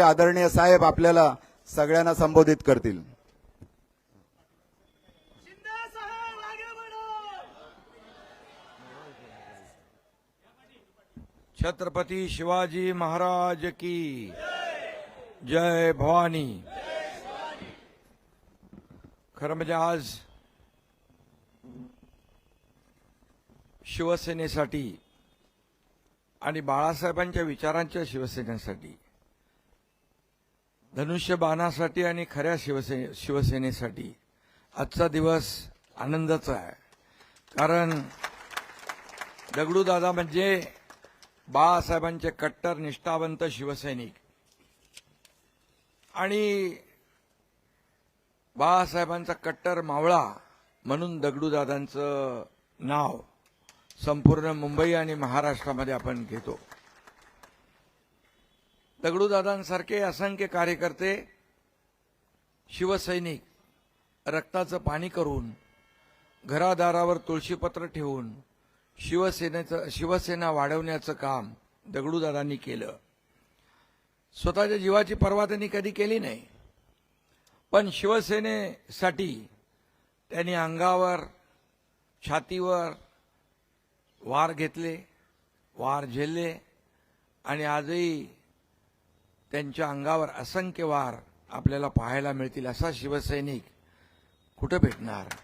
आदरणीय साहेब आपल्याला सगळ्यांना संबोधित करतील। छत्रपती शिवाजी महाराज की जय भवानी। खरं म्हणजे आज शिवसेनेसाठी आणि बाळासाहेबांच्या विचारांच्या शिवसेनेसाठी, धनुष्यबाणासाठी आणि खऱ्या शिवसेनेसाठी आजचा दिवस आनंदाचा आहे। कारण दगडूदादा म्हणजे बाळासाहेबांचे कट्टर निष्ठावंत शिवसैनिक आणि बाळासाहेबांचा कट्टर मावळा म्हणून दगडूदादांचं नाव संपूर्ण मुंबई आणि महाराष्ट्रामध्ये आपण घेतो। दगडूदादांसारखे असंख्य कार्यकर्ते शिवसैनिक रक्ताचं पाणी करून घरादारावर तुळशीपत्र ठेवून शिवसेना वाढवण्याचं काम दगडूदादांनी केलं। स्वतःच्या जीवाची पर्वा त्यांनी कधी केली नाही, पण शिवसेनेसाठी त्यांनी अंगावर छातीवर वार घेतले, वार झेलले आणि आजही त्यांच्या अंगावर असंख्य वार आपल्याला पाहायला मिळतील। असा शिवसैनिक कुठे भेटणार?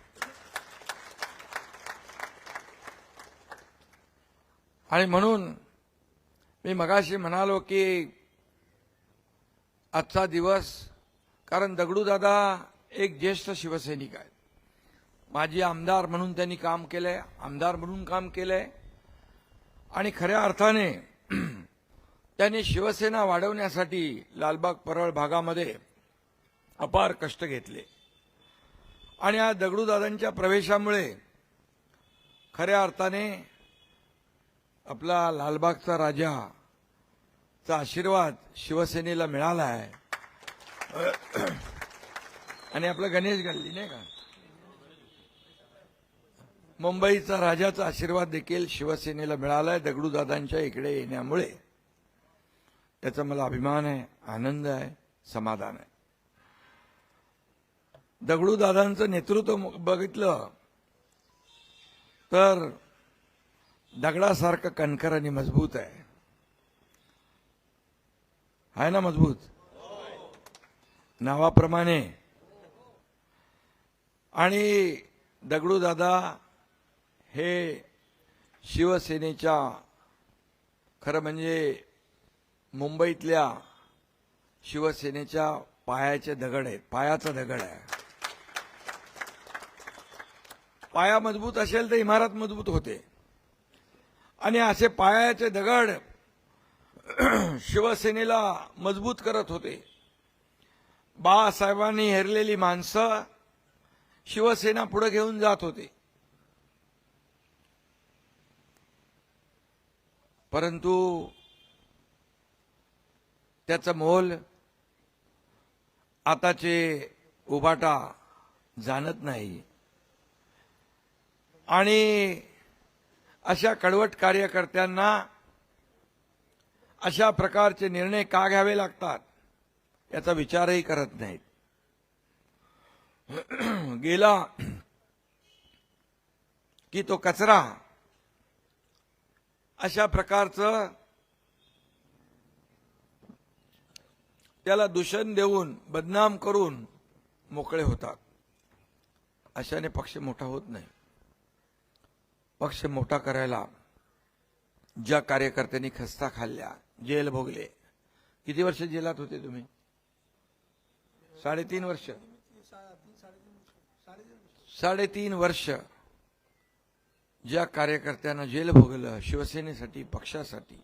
आणि म्हणून मी मगाशी म्हणालो की आजचा दिवस, कारण दगडूदादा एक ज्येष्ठ शिवसैनिक आहेत। माजी आमदार म्हणून त्यांनी काम केलंय, आमदार म्हणून काम केलंय आणि खऱ्या अर्थाने त्यांनी शिवसेना वाढवण्यासाठी लालबाग परळ भागामध्ये अपार कष्ट घेतले आणि आज दगडूदादांच्या प्रवेशामुळे खऱ्या अर्थाने आपला लालबागचा राजाचा आशीर्वाद शिवसेनेला मिळाला आहे। आणि आपलं गणेश गल्ली नाही का, मुंबईचा राजाचा आशीर्वाद देखील शिवसेनेला मिळाला आहे दगडूदादांच्या इकडे येण्यामुळे। त्याचा मला अभिमान आहे, आनंद आहे, समाधान आहे। दगडूदादांचं नेतृत्व बघितलं तर दगडासारखं कणखर आणि मजबूत आहे ना, मजबूत नावाप्रमाणे। आणि दगडूदादा हे शिवसेनेच्या खरं म्हणजे मुंबईतल्या शिवसेनेच्या पायाचे दगड आहेत, पायाचा दगड आहे। पाया मजबूत असेल तर इमारत मजबूत होते आणि असे पायाचे दगड शिवसेनेला मजबूत करत होते। बाळासाहेबांनी हेरलेली माणसं शिवसेना पुढे घेऊन जात होते, परंतु त्याचं मोल आताचे उभाटा जाणत नाही। आणि अशा कडवट कार्यकर्त्यांना अशा प्रकारचे निर्णय का घ्यावे लागतात याचा विचारही करत नाहीत। गेला की तो कचरा अशा प्रकारचं त्याला दूषण देऊन बदनाम करून मोकळे होतात। अशाने पक्ष मोठा होत नाही। पक्ष मोठा करायला ज्या कार्यकर्त्यांनी खस्ता खाल्ल्या, जेल भोगले, किती वर्ष जेलात होते तुम्ही? 3.5 वर्ष, 3.5 वर्ष ज्या कार्यकर्त्यांना जेल भोगलं शिवसेनेसाठी, पक्षासाठी,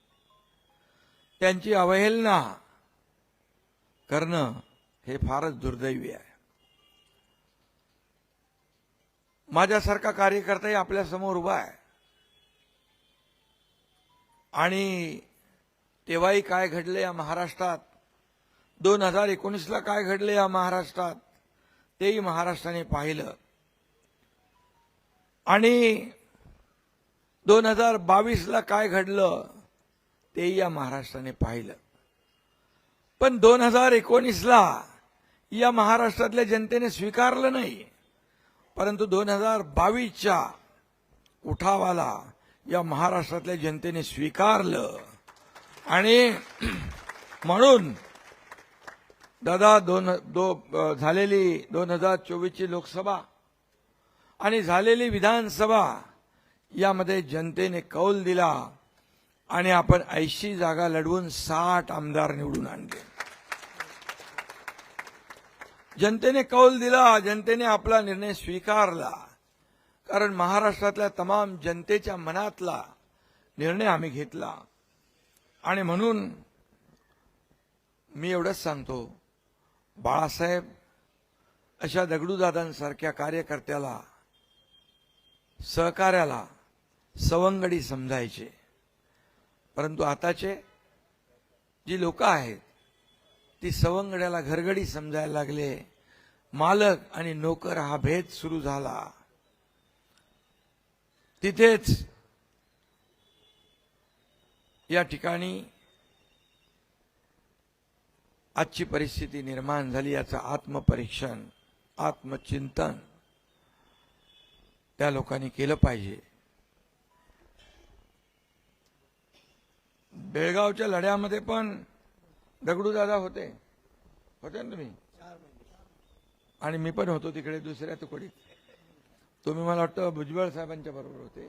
त्यांची अवहेलना करणं हे फारच दुर्दैवी आहे। माझ्यासारखा कार्यकर्ताही आपल्या समोर उभा आहे आणि तेव्हाही काय घडले या महाराष्ट्रात, 2019ला काय घडले या महाराष्ट्रात तेही महाराष्ट्राने पाहिलं आणि 2022ला काय घडलं तेही या महाराष्ट्राने पाहिलं। पण 2019ला या महाराष्ट्रातल्या जनतेने स्वीकारलं नाही, परंतु 2022च्या उठावाला या महाराष्ट्रातल्या जनतेने स्वीकारलं. आणि म्हणून दादा झालेली 2024ची लोकसभा आणि झालेली विधानसभा यामध्ये जनतेने कौल दिला आणि आपण 80 जागा लढवून 60 आमदार निवडून आणले. जनतेने कौल दिला, जनतेने आपला निर्णय स्वीकारला, कारण महाराष्ट्रातल्या तमाम जनतेच्या मनातला निर्णय आम्ही घेतला. आणि म्हणून मी एवढंच सांगतो, बाळासाहेब अशा दगडूदादांसारख्या कार्यकर्त्याला, सहकार्याला सवंगडी समजायचे, परंतु आताचे जी लोक आहेत ती सवंगड्याला घरगडी समजायला लागले. मालक आणि नोकर हा भेद सुरू झाला. तिथेच या ठिकाणी आजची परिस्थिती निर्माण झाली. याचं आत्मपरीक्षण, आत्मचिंतन त्या लोकांनी केलं पाहिजे. बेळगावच्या लढ्यामध्ये पण दगडूदादा होते ना तुम्ही, आणि मी पण होतो तिकडे दुसऱ्या तुकडीत. तुम्ही मला वाटतं भुजबळ साहेबांच्या बरोबर होते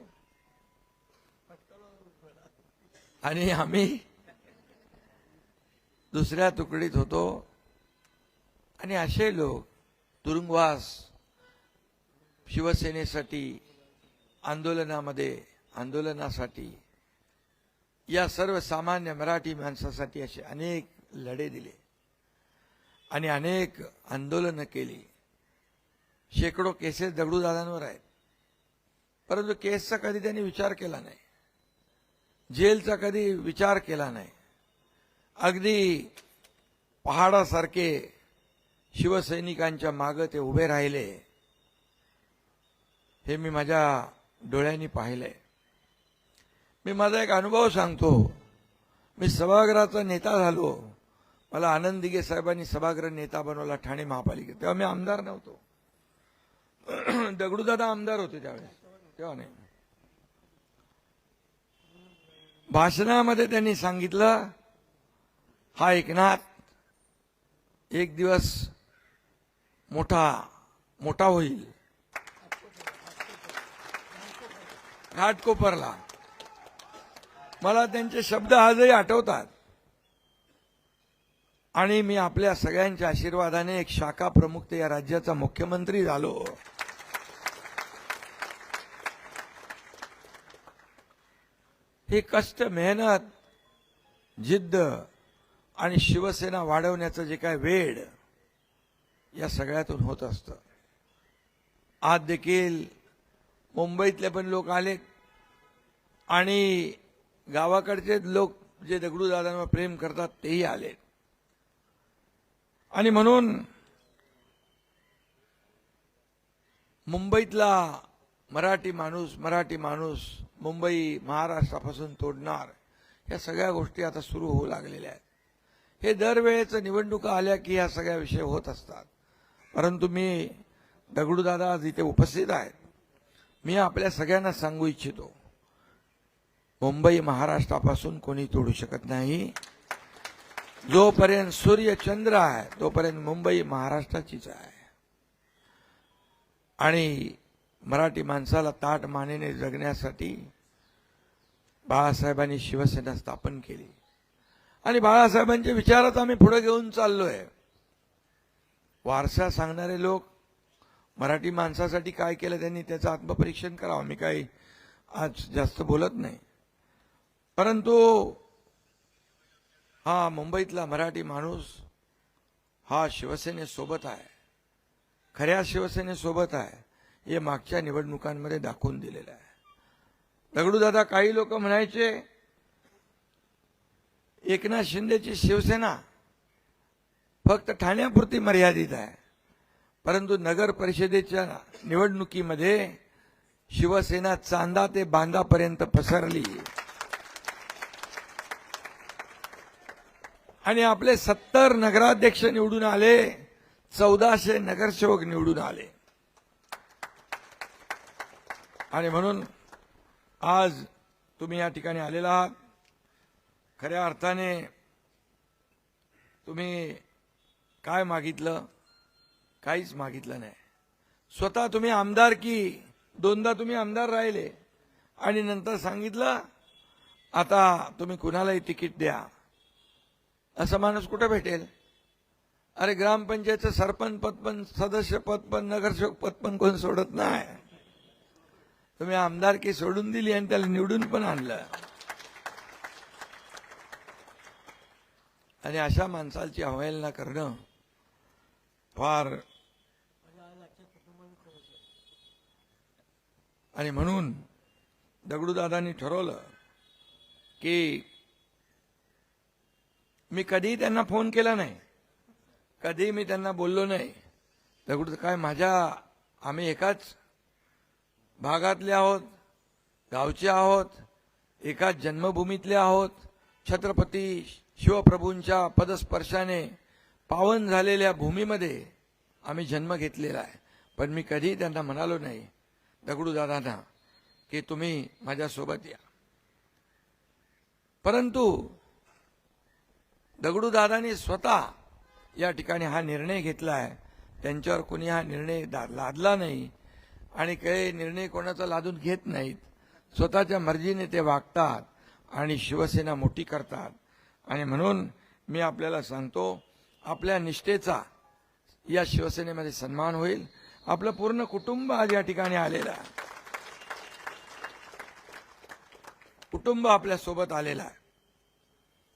आणि आम्ही दुसऱ्या तुकडीत होतो. आणि असे लोक तुरुंगवास, शिवसेनेसाठी आंदोलनासाठी, या सर्व सामान्य मराठी माणसासाठी असे अनेक लढे दिले आणि अनेक आंदोलनं केली. शेकडो केसेस दगडूदादांवर आहेत, परंतु केसचा कधी त्यांनी विचार केला नाही, जेलचा कधी विचार केला नाही. अगदी पहाडासारखे शिवसैनिकांच्या मागे ते उभे राहिले. हे मी माझ्या डोळ्यांनी पाहिलंय. मी माझा एक अनुभव सांगतो. मी सभागृहाचा नेता झालो. मला आनंद दिघे साहेबांनी सभागृह नेता बनवला ठाणे महापालिकेत. तेव्हा मी आमदार नव्हतो. दगडूदादा आमदार होते त्यावेळेस, तेव्हा नाही. भाषणामध्ये त्यांनी सांगितलं, हा एकनाथ एक दिवस मोठा होईल, घाटकोपरला. मला त्यांचे शब्द आजही आठवतात. आणि मी आपल्या सगळ्यांच्या आशीर्वादाने एक शाखा प्रमुख ते या राज्याचा मुख्यमंत्री झालो. हे कष्ट, मेहनत, जिद्द आणि शिवसेना वाढवण्याचं जे काय वेळ या सगळ्यातून होत असतं. आज देखील मुंबईतले पण लोक आलेत आणि गावाकडचे लोक जे दगडूदादांवर प्रेम करतात तेही आलेत. आणि म्हणून मुंबईतला मराठी माणूस मुंबई महाराष्ट्रापासून तोडणार, या सगळ्या गोष्टी आता सुरू होऊ लागलेल्या आहेत. हे दरवेळेचं निवडणुका आल्या की ह्या सगळ्या विषय होत असतात. परंतु मी दगडूदादा आज इथे उपस्थित आहेत. मी आपल्या सगळ्यांना सांगू इच्छितो, मुंबई महाराष्ट्रापासून कोणी तोडू शकत नाही. जोपर्यंत सूर्य चंद्र आहे तोपर्यंत मुंबई महाराष्ट्राचीच आहे. आणि मराठी माणसाला ताठ मानेने जगण्यासाठी बाळासाहेबांनी शिवसेना स्थापन केली. आणि बाळासाहेबांच्या विचारात आम्ही पुढे घेऊन चाललोय. वारसा सांगणारे लोक मराठी माणसासाठी काय केलं त्यांनी त्याचं आत्मपरीक्षण करावं. मी काही आज जास्त बोलत नाही. परंतु हा मुंबईतला मराठी माणूस हा शिवसेनेसोबत आहे, खऱ्या शिवसेनेसोबत आहे. हे मागच्या निवडणुकांमध्ये दाखवून दिलेलं आहे. दगडूदादा, काही लोक म्हणायचे एकनाथ शिंदेची शिवसेना फक्त ठाण्यापुरती मर्यादित आहे, परंतु नगर परिषदेच्या निवडणुकीमध्ये शिवसेना चांदा ते बांदापर्यंत पसरली. आणि आपले 70 नगराध्यक्ष निवडून आले, 1400 नगरसेवक निवडून आले. आणि म्हणून आज तुम्ही या ठिकाणी आलेला आहात. खऱ्या अर्थाने तुम्ही काय मागितलं? काहीच मागितलं नाही. स्वतः तुम्ही आमदारकी, दोनदा तुम्ही आमदार राहिले आणि नंतर सांगितलं आता तुम्ही कुणालाही तिकीट द्या. असा माणूस कुठे भेटेल? अरे ग्रामपंचायतचं सरपंच पद पण, सदस्य पद पण, नगरसेवक पद पण कोण सोडत नाही. तुम्ही आमदारकी सोडून दिली आणि त्याला निवडून पण आणलं. आणि अशा माणसाची अवहेलना करणं फार, आणि म्हणून दगडूदादांनी ठरवलं की मी कधीही त्यांना फोन केला नाही, कधीही मी त्यांना बोललो नाही. दगडू काय आम्ही एकाच भागातले आहोत, गावचे आहोत, एकाच जन्मभूमीतले आहोत. छत्रपती शिवप्रभूंच्या पदस्पर्शाने पावन झालेल्या भूमीमध्ये आम्ही जन्म घेतलेला आहे. पण मी कधीही त्यांना म्हणालो नाही दगडूदादांना की तुम्ही माझ्यासोबत या. परंतु दगडूदादांनी स्वतः या ठिकाणी हा निर्णय घेतला आहे. त्यांच्यावर कोणी हा निर्णय लादला नाही आणि काही निर्णय कोणाचा लादून घेत नाहीत. स्वतःच्या मर्जीने ते वागतात आणि शिवसेना मोठी करतात. आणि म्हणून मी आपल्याला सांगतो, आपल्या निष्ठेचा या शिवसेनेमध्ये सन्मान होईल. आपलं पूर्ण कुटुंब आज या ठिकाणी आलेलं आहे. कुटुंब आपल्या सोबत आलेलं आहे.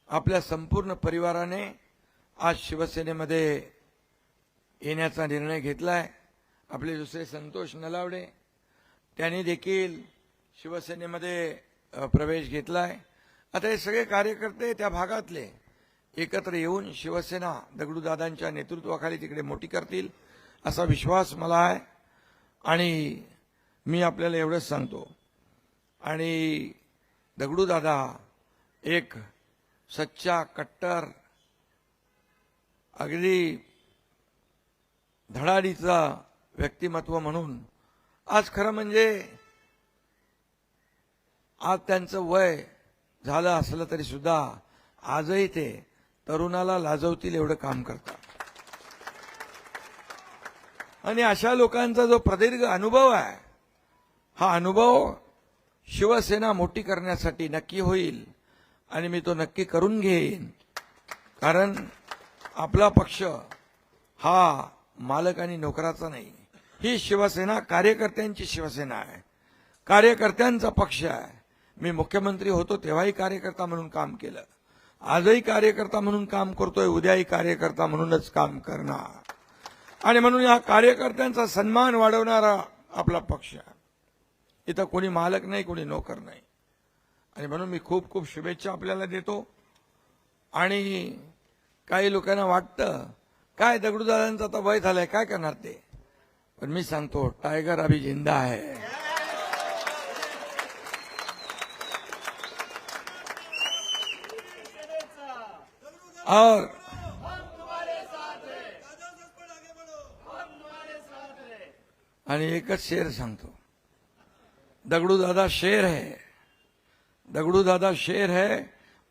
आपल्या संपूर्ण परिवाराने आज शिवसेनेमध्ये येण्याचा निर्णय घेतलाय. आपले दुसरे संतोष नलावडे त्यांनी देखील शिवसेनेमध्ये प्रवेश घेतलाय. आता हे सगळे कार्यकर्ते त्या भागातले एकत्र येऊन शिवसेना दगडूदादांच्या नेतृत्वाखाली तिकडे मोठी करतील असा विश्वास मला आहे. आणि मी आपल्याला एवढंच सांगतो, आणि दगडूदादा एक सच्चा कट्टर अगदी धडाडीचा व्यक्तिमत्व म्हणून आज खरं म्हणजे आज त्यांचं वय झालं असलं तरी सुद्धा आजही ते तरुणाला लाजवतील एवढं काम करतात. आणि अशा लोकांचा जो प्रदीर्घ अनुभव आहे, हा अनुभव शिवसेना मोठी करण्यासाठी नक्की होईल आणि मी तो नक्की करून घेईन. कारण आपला पक्ष हा मालक आणि नोकराचा नाही. ही शिवसेना कार्यकर्त्यांची शिवसेना आहे, कार्यकर्त्यांचा पक्ष आहे. मी मुख्यमंत्री होतो तेव्हाही कार्यकर्ता म्हणून काम केलं, आजही कार्यकर्ता म्हणून काम करतोय, उद्याही कार्यकर्ता म्हणूनच काम करणार. आणि म्हणून या कार्यकर्त्यांचा सन्मान वाढवणारा आपला पक्ष आहे. इथं कोणी मालक नाही, कोणी नोकर नाही. आणि म्हणून मी खूप खूप शुभेच्छा आपल्याला देतो. आणि काही लोकांना वाटतं काय दगडूदादांचं आता वय झालंय, काय करणार ते. पण मी सांगतो टायगर अभी जिंदा है. और आणि एकच शेर सांगतो, दगडूदादा शेर है, दगडूदादा शेर है,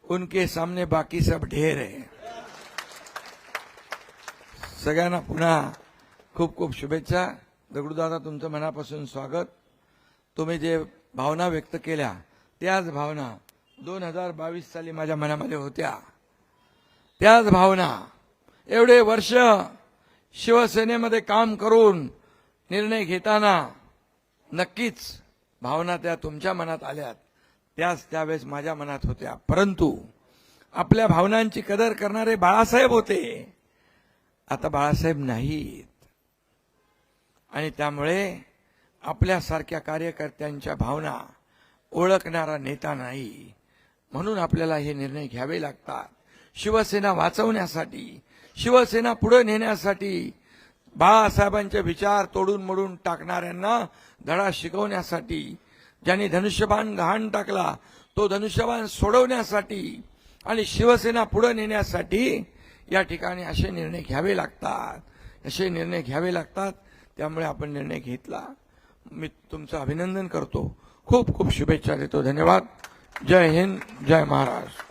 उनके सामने बाकी सब ढेर है. सगळ्यांना पुन्हा खूप खूप शुभेच्छा. दगडूदादा तुमचं मनापासून स्वागत. तुम्ही जे भावना व्यक्त केल्या त्याच भावना 2022 साली माझ्या मनामध्ये होत्या. त्याच भावना एवढे वर्ष शिवसेनेमध्ये काम करून निर्णय घेताना नक्कीच भावना त्या तुमच्या मनात आल्यात, त्याच त्यावेळेस माझ्या मनात होत्या. परंतु आपल्या भावनांची कदर करणारे बाळासाहेब होते, आता बाळासाहेब नाहीत. आणि त्यामुळे आपल्यासारख्या कार्यकर्त्यांच्या भावना ओळखणारा नेता नाही. म्हणून आपल्याला हे निर्णय घ्यावे लागतात. शिवसेना वाचवण्यासाठी, शिवसेना पुढे नेण्यासाठी, बाळासाहेबांचे विचार तोडून मोडून टाकणाऱ्यांना धडा शिकवण्यासाठी, ज्यांनी धनुष्यबाण गहाण टाकला तो धनुष्यबाण सोडवण्यासाठी आणि शिवसेना पुढे नेण्यासाठी या ठिकाणी असे निर्णय घ्यावे लागतात. त्यामुळे आपण निर्णय घेतला. मी तुमचं अभिनंदन करतो. खूप खूप शुभेच्छा देतो. धन्यवाद. जय हिंद, जय महाराष्ट्र.